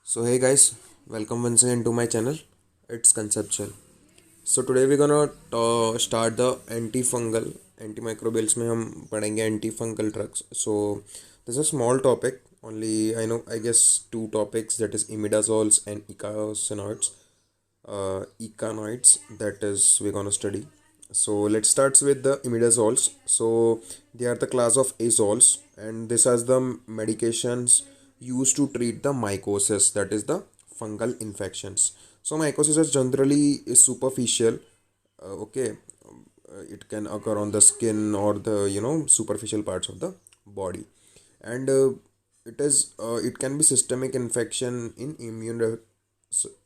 So hey guys, welcome once again to my channel. It's conceptual. So today we're gonna start the antifungal antimicrobials में हम पढ़ेंगे antifungal drugs. So this is a small topic. Only I guess two topics, that is imidazoles and icosanoids. Ecanoids, that is we're gonna study. So let's start with the imidazoles. So they are the class of azoles, and this is the medications used to treat the mycosis, that is the fungal infections. So mycosis is generally is superficial. Okay, it can occur on the skin or the superficial parts of the body, and it can be systemic infection in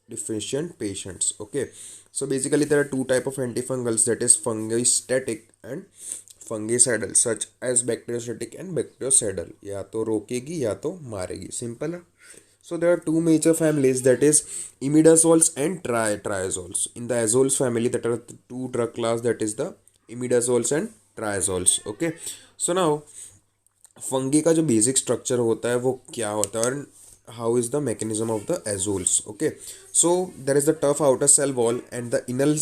deficient patients. Okay, so basically there are two type of antifungals, that is fungistatic and fungicidal, such as bacteriostatic and bactericidal. या तो रोकेगी या तो मारेगी, simple है. So there are two major families, that is imidazoles and triazoles. In the azoles family, that are the two drug class, that is the imidazoles and triazoles. Okay, so now fungi का जो basic structure होता है वो क्या होता है, और how is the mechanism of the azoles. Okay, so there is the tough outer cell wall and the inner,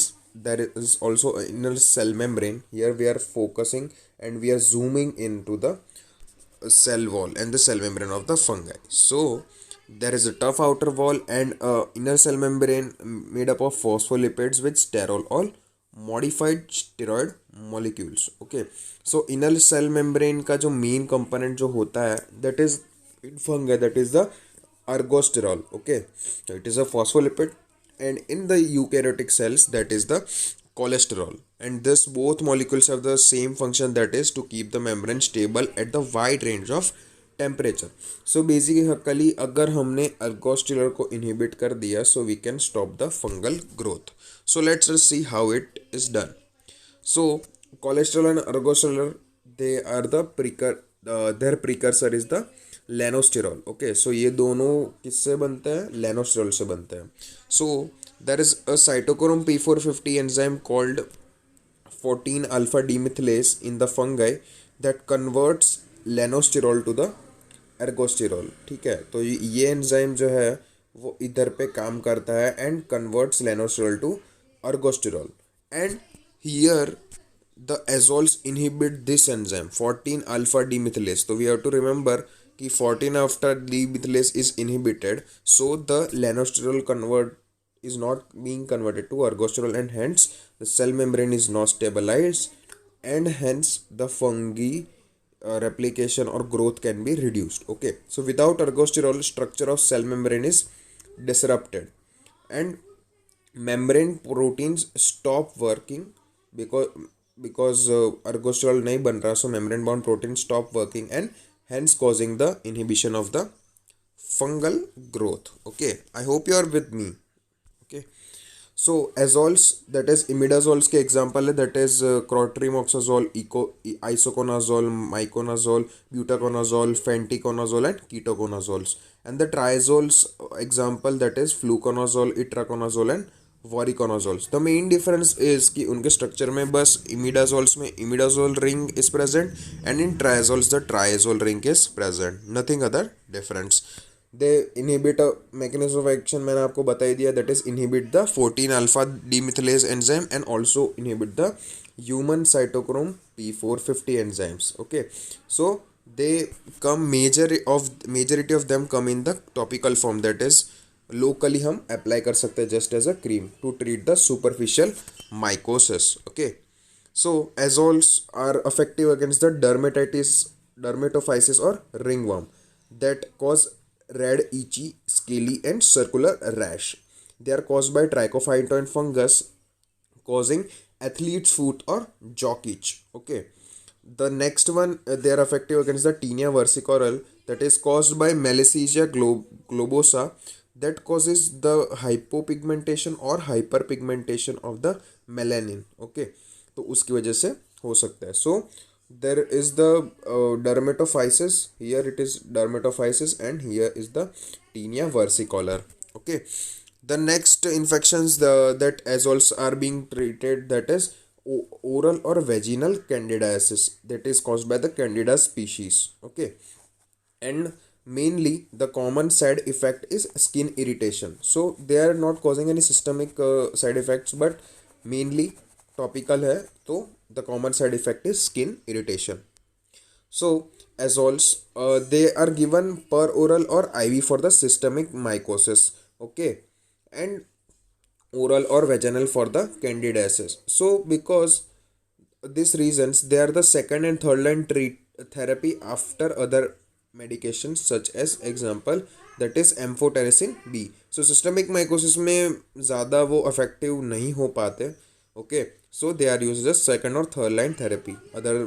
there is also an inner cell membrane. Here we are focusing and we are zooming into the cell wall and the cell membrane of the fungi. So there is a tough outer wall and inner cell membrane made up of phospholipids with sterol or modified steroid molecules. Okay, so inner cell membrane का जो main component जो होता है, that is in fungi, that is the ergosterol. Okay, so it is a phospholipid, and in the eukaryotic cells, that is the cholesterol, and this both molecules have the same function, that is to keep the membrane stable at the wide range of temperature. So basically अगर हमने ergosterol को inhibit कर दिया, so we can stop the fungal growth. So let's see how it is done. So cholesterol and ergosterol, they are the their precursor is the lanosterol. Okay, so ये दोनों किससे बनते हैं? लेनोस्टिरॉल से बनते हैं. So there is a cytochrome P450 enzyme called 14 alpha demethylase in the fungi that converts lanosterol to the एर्गोस्टिरॉल. ठीक है, तो ये एंजाइम जो है वो इधर पे काम करता है and converts lanosterol to ergosterol, and here the azoles inhibit this enzyme 14 alpha demethylase. तो वी हैव टू रिमेंबर कि 14 after demethylase is inhibited, so the lanosterol convert is not being converted to ergosterol, and hence the cell membrane is not stabilized, and hence the fungi replication or growth can be reduced. Okay, so without ergosterol, structure of cell membrane is disrupted and membrane proteins stop working, because ergosterol nahi ban raha, so membrane bound proteins stop working, and hence causing the inhibition of the fungal growth. Okay, I hope you are with me. Okay, so azoles, that is imidazoles के example है, that is clotrimazole, isoconazole, miconazole, butaconazole, fenticonazole and ketoconazoles. And the triazoles example, that is fluconazole, itraconazole and voriconazoles. The main difference is कि उनके structure में बस imidazoles में imidazole ring is present, and in triazoles the triazole ring is present. Nothing other difference. They inhibit mechanism of action मैंने आपको बता ही दिया, that is inhibit the 14 alpha demethylase enzyme and also inhibit the human cytochrome P450 enzymes. Okay, so they come majority of them come in the topical form, that is locally हम apply कर सकते हैं just as a cream to treat the superficial mycosis. Okay, so azoles are effective against the dermatophysis or ringworm that cause red, itchy, scaly and circular rash. They are caused by trichophyton fungus causing athlete's foot or jock itch. Okay, the next one, they are effective against the tinea versicolor, that is caused by Malassezia globosa, that causes the hypopigmentation or hyperpigmentation of the melanin. Okay, तो उसकी वजह से हो सकता है. So there is the dermatophysis, here it is dermatophysis, and here is the tinea versicolor. Okay, the next infections that azoles are being treated, that is oral or vaginal candidiasis, that is caused by the candida species. Okay, and mainly the common side effect is skin irritation. So they are not causing any systemic side effects, but mainly topical है, तो the common side effect is skin irritation. So azoles, they are given per oral or IV for the systemic mycosis, okay, and oral or vaginal for the candidiasis. So because these reasons, they are the second and third line treat therapy after other medications, such as example that is amphotericin B. So systemic mycosis में ज़्यादा वो effective नहीं हो पाते, okay, so they are use as second और third line therapy other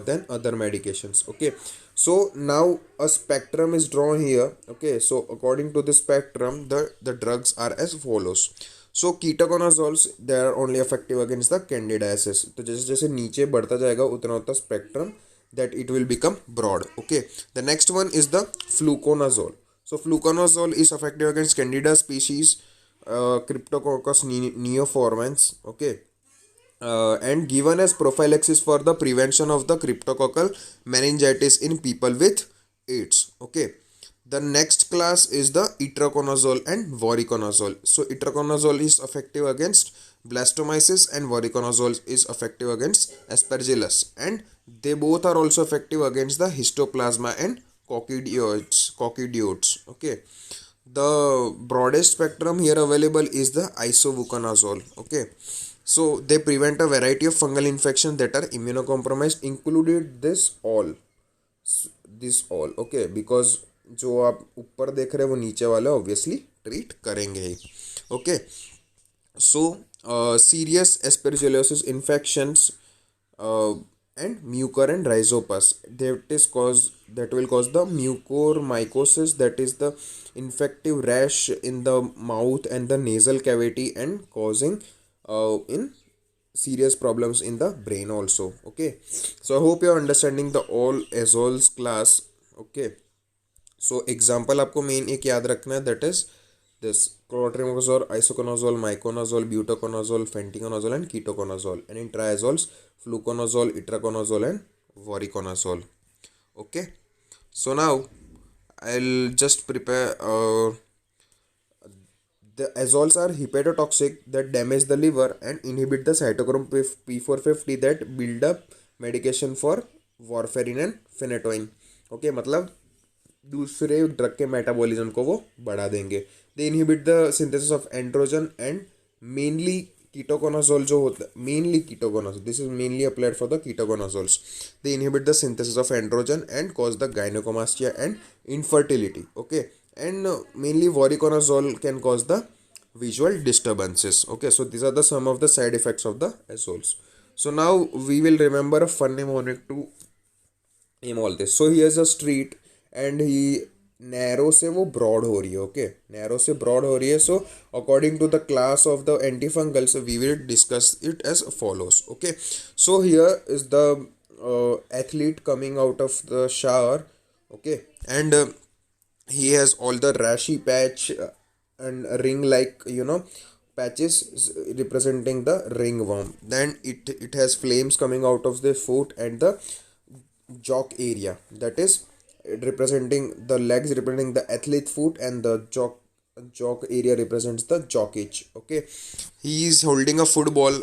than other medications, okay. So now a spectrum is drawn here, okay. So according to the spectrum, the drugs are as follows. So ketoconazoles they are only effective against the candidiasis. तो जैसे जैसे नीचे बढ़ता जाएगा उतना उतना spectrum that it will become broad, okay. The next one is the fluconazole. So fluconazole is effective against candida species, cryptococcus neoformans, okay, and given as prophylaxis for the prevention of the cryptococcal meningitis in people with AIDS, okay. The next class is the itraconazole and voriconazole. So itraconazole is effective against blastomyces and voriconazole is effective against aspergillus, and they both are also effective against the histoplasma and coccidioids, okay. The broadest spectrum here available is the isovuconazole, okay. So they prevent a variety of fungal infections that are immunocompromised, included this all, okay, because जो आप ऊपर देख रहे हैं वो नीचे वाले obviously treat करेंगे ही, okay. So serious aspergillosis infections and mucor and rhizopus, that will cause the mucormycosis, that is the infective rash in the mouth and the nasal cavity and causing in serious problems in the brain also, okay. So I hope you are understanding the all azoles class, okay. So example आपको main एक याद रखना है, that is this clotrimazole, isoconazole, miconazole, butoconazole, fenticonazole and ketoconazole, and in triazoles fluconazole, itraconazole and voriconazole, okay. So now I will just prepare. The azoles are hepatotoxic that damage the liver and inhibit the cytochrome P450 that build up medication for warfarin and phenytoin, okay. मतलब दूसरे drug के metabolism को वो बढ़ा देंगे. They inhibit the synthesis of androgen and mainly ketoconazole जो होता है, mainly ketoconazole, this is mainly applied for the ketoconazoles. They inhibit the synthesis of androgen and cause the gynaecomastia and infertility, okay. And mainly voriconazole can cause the visual disturbances, okay. So these are the some of the side effects of the azoles. So now we will remember a fun mnemonic to name all this. So here's a street and he narrow से वो broad हो रही है, okay, narrow से broad हो रही है. So according to the class of the antifungals we will discuss it as follows, okay. So here is the athlete coming out of the shower, okay, and he has all the rashy patch and ring like patches representing the ringworm. Then it has flames coming out of the foot and the jock area, that is representing the legs, representing the athlete foot, and the jock area represents the jock itch, okay. He is holding a football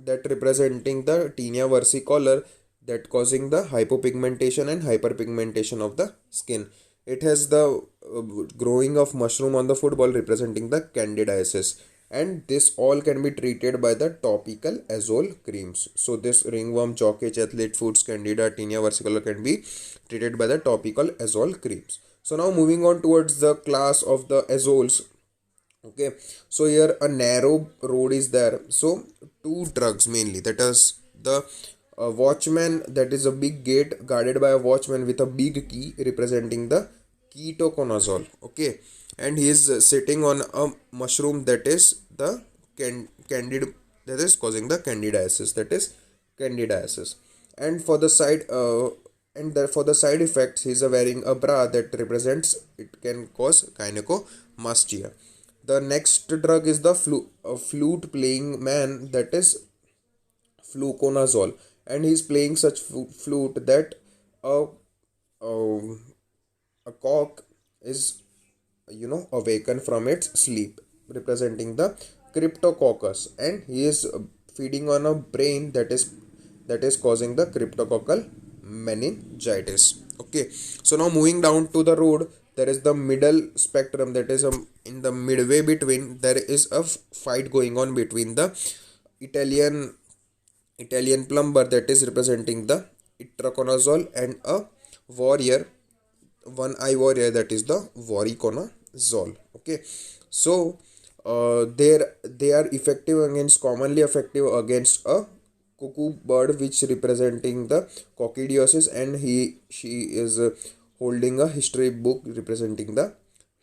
that representing the tinea versicolor that causing the hypopigmentation and hyperpigmentation of the skin. It has the growing of mushroom on the football representing the candidiasis, and this all can be treated by the topical azole creams. So this ringworm, jock itch, athlete foots, candida, tinea versicolor can be treated by the topical azole creams. So now moving on towards the class of the azoles, okay. So here a narrow road is there, so two drugs mainly, that is the watchman, that is a big gate guarded by a watchman with a big key representing the ketoconazole, okay. And he is sitting on a mushroom, that is the candid, that is causing the candidiasis, that is candidiasis. And for the side for the side effects, he is wearing a bra that represents it can cause gynecomastia. The next drug is the flute playing man, that is fluconazole, and he is playing such flute that a cock is, awakened from its sleep, representing the cryptococcus, and he is feeding on a brain that is causing the cryptococcal meningitis. Okay, so now moving down to the road, there is the middle spectrum, that is in the midway between. There is a fight going on between the Italian Italian plumber, that is representing the itraconazole, and a warrior, one eye warrior, that is the voriconazole. Okay, so they are effective against, commonly effective against a cuckoo bird, which representing the coccidiosis, and she is holding a history book representing the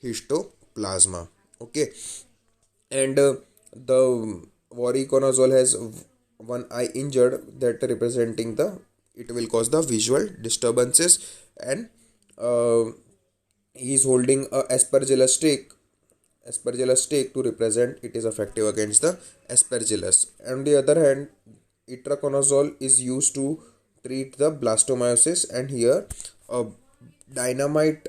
histoplasma. Okay, and the voriconazole has one eye injured, that representing the, it will cause the visual disturbances, and uh, he is holding a aspergillus stick to represent it is effective against the aspergillus. On the other hand, itraconazole is used to treat the blastomycosis, and here a dynamite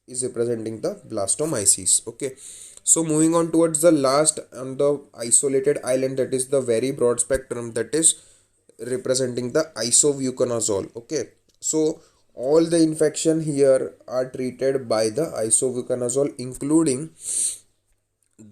is representing the blastomyces. Okay, so moving on towards the last on the isolated island, that is the very broad spectrum, that is representing the isovuconazole. Okay, so all the infection here are treated by the isovuconazole, including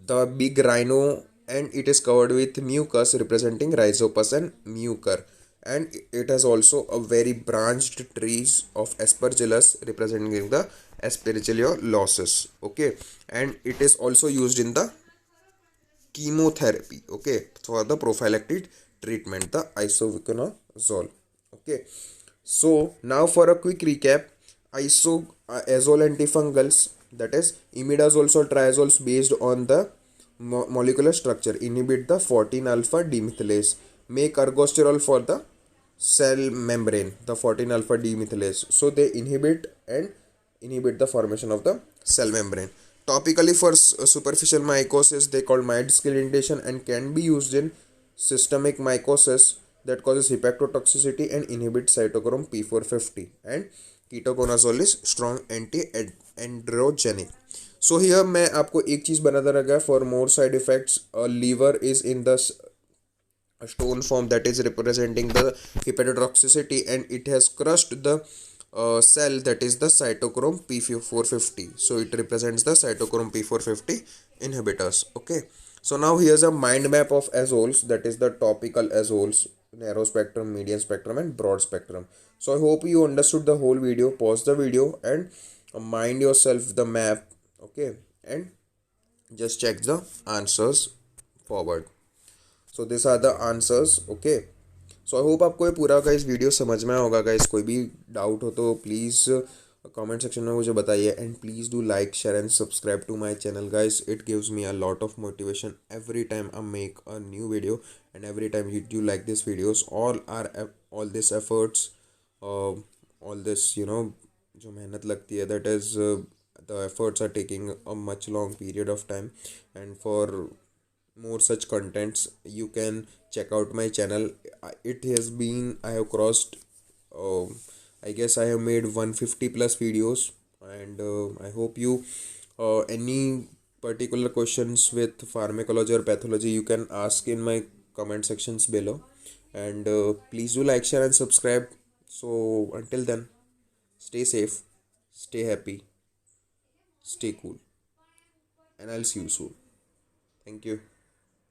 the big rhino, and it is covered with mucus representing rhizopus and mucor, and it has also a very branched trees of aspergillus representing the aspergillosis. Okay, and it is also used in the chemotherapy. Okay, for the prophylactic treatment, the isovuconazole. Okay, so now for a quick recap, azole antifungals, that is imidazoles or triazoles, based on the molecular structure, inhibit the 14 alpha demethylase, make ergosterol for the cell membrane, the 14 alpha demethylase, so they inhibit the formation of the cell membrane. Topically for superficial mycosis, they call mild skin irritation, and can be used in systemic mycosis that causes hepatotoxicity and inhibits cytochrome P450, and ketoconazole is strong anti-androgenic. So here मैं आपको एक चीज़ बनाता रखा है, for more side effects, liver is in the a stone form, that is representing the hepatotoxicity, and it has crushed the cell, that is the cytochrome P450, so it represents the cytochrome P450 inhibitors. Okay, so now here's a mind map of azoles, that is the topical azoles: narrow spectrum, medium spectrum, and broad spectrum. So I hope you understood the whole video. Pause the video and mind yourself the map. Okay, and just check the answers forward. So this are the answers. Okay, so I hope आपको ये पूरा का इस video समझ में होगा guys. कोई भी डाउट हो तो प्लीज़ कमेंट सेक्शन में मुझे बताइए, and please do like, share and subscribe to my channel guys. It gives me a lot of motivation every time I make a new video, and every time you like this videos. All this efforts, all this जो मेहनत लगती है, that is the efforts are taking a much long period of time, and for more such contents you can check out my channel. It has been, I have crossed, I guess I have made 150 plus videos, and I hope you, any particular questions with pharmacology or pathology, you can ask in my comment sections below, and please do like, share and subscribe. So until then, stay safe, stay happy, stay cool, and I'll see you soon. Thank you.